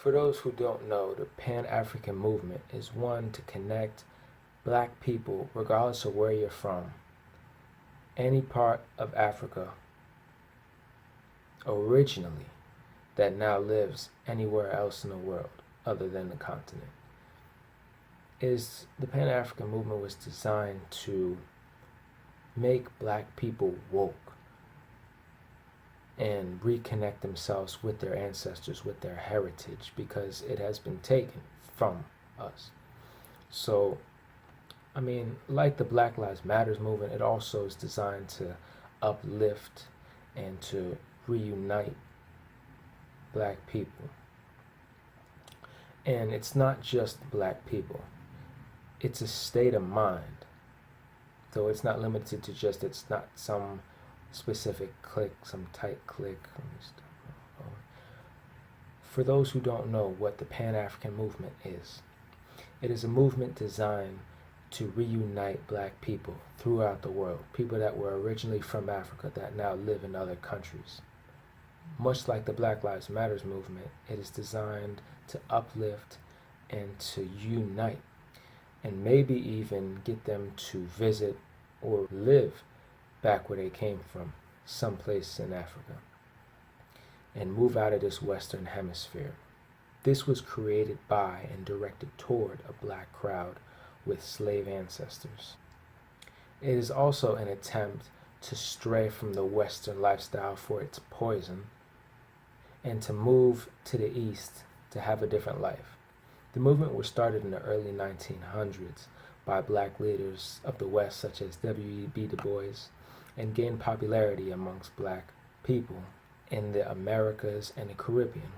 For those who don't know, the Pan-African movement is one to connect black people, regardless of where you're from, any part of Africa originally, that now lives anywhere else in the world other than the continent. The Pan-African movement was designed to make black people woke and reconnect themselves with their ancestors, with their heritage, because it has been taken from us. So, I mean, like the Black Lives Matters movement, it also is designed to uplift and to reunite black people. And it's not just black people. It's a state of mind. So it's not limited to just, it's not some specific clique, some tight clique. For those who don't know what the Pan-African movement is, it is a movement designed to reunite black people throughout the world, people that were originally from Africa that now live in other countries. Much like the Black Lives Matters movement, it is designed to uplift and to unite, and maybe even get them to visit or live back where they came from, someplace in Africa, and move out of this Western hemisphere. This was created by and directed toward a black crowd with slave ancestors. It is also an attempt to stray from the Western lifestyle for its poison and to move to the East to have a different life. The movement was started in the early 1900s by black leaders of the West such as W.E.B. Du Bois, and gained popularity amongst black people in the Americas and the Caribbean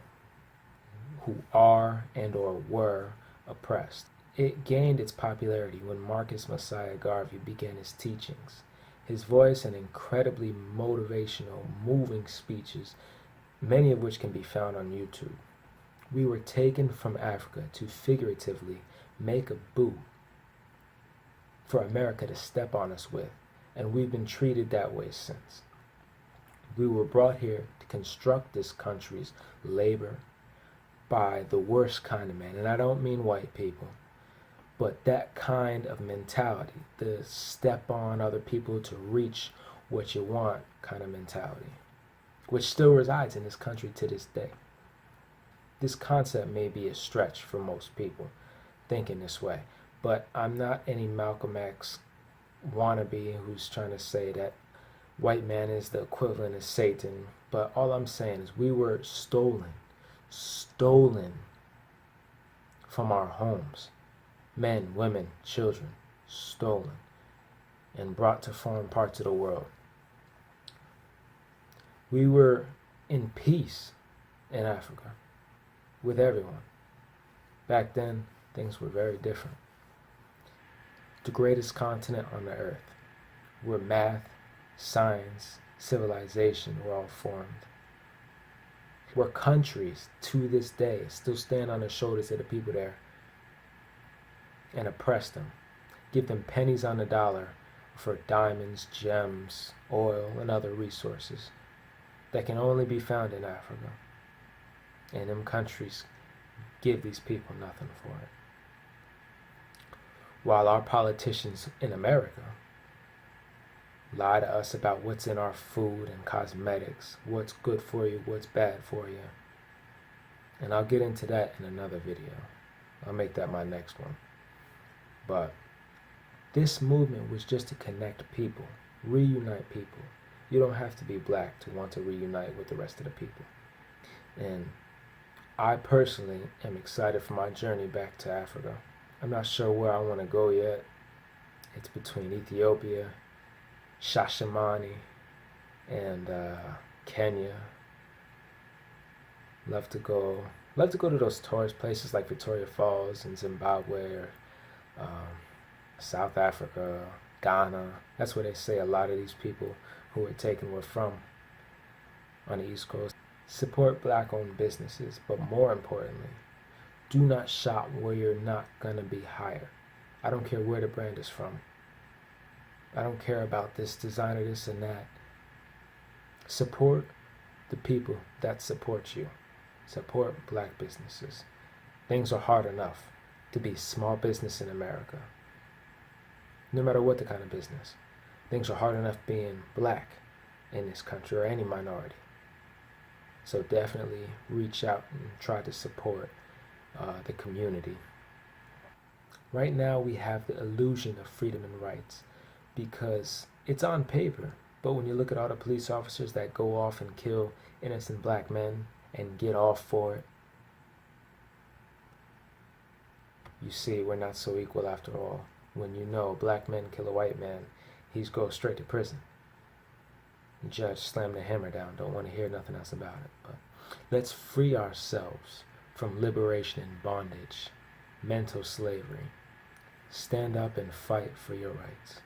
who are and or were oppressed. It gained its popularity when Mosiah Garvey began his teachings. His voice and incredibly motivational, moving speeches, many of which can be found on YouTube. We were taken from Africa to figuratively make a boot for America to step on us with, and we've been treated that way since. We were brought here to construct this country's labor by the worst kind of man, and I don't mean white people, but that kind of mentality, the step on other people to reach what you want kind of mentality, which still resides in this country to this day. This concept may be a stretch for most people thinking this way, but I'm not any Malcolm X wannabe who's trying to say that white man is the equivalent of Satan. But all I'm saying is we were stolen from our homes. Men, women, children, stolen and brought to foreign parts of the world. We were in peace in Africa with everyone. Back then, things were very different. The greatest continent on the earth, where math, science, civilization were all formed. Where countries, to this day, still stand on the shoulders of the people there and oppress them, give them pennies on the dollar for diamonds, gems, oil, and other resources that can only be found in Africa. And them countries give these people nothing for it. While our politicians in America lie to us about what's in our food and cosmetics, what's good for you, what's bad for you. And I'll get into that in another video. I'll make that my next one. But this movement was just to connect people, reunite people. You don't have to be black to want to reunite with the rest of the people. And I personally am excited for my journey back to Africa. I'm not sure where I want to go yet. It's between Ethiopia, Shashamane, and Kenya. Love to go to those tourist places like Victoria Falls in Zimbabwe, or South Africa, Ghana. That's where they say a lot of these people who were taken were from on the East Coast. Support black-owned businesses, but more importantly, do not shop where you're not going to be hired. I don't care where the brand is from. I don't care about this designer, this and that. Support the people that support you. Support black businesses. Things are hard enough to be small business in America, no matter what the kind of business. Things are hard enough being black in this country or any minority. So definitely reach out and try to support the community. Right now we have the illusion of freedom and rights because it's on paper. But when you look at all the police officers that go off and kill innocent black men and get off for it, you see we're not so equal after all. When you know black men kill a white man, he's go straight to prison. The judge slammed the hammer down, don't want to hear nothing else about it. But let's free ourselves from liberation and bondage, mental slavery. Stand up and fight for your rights.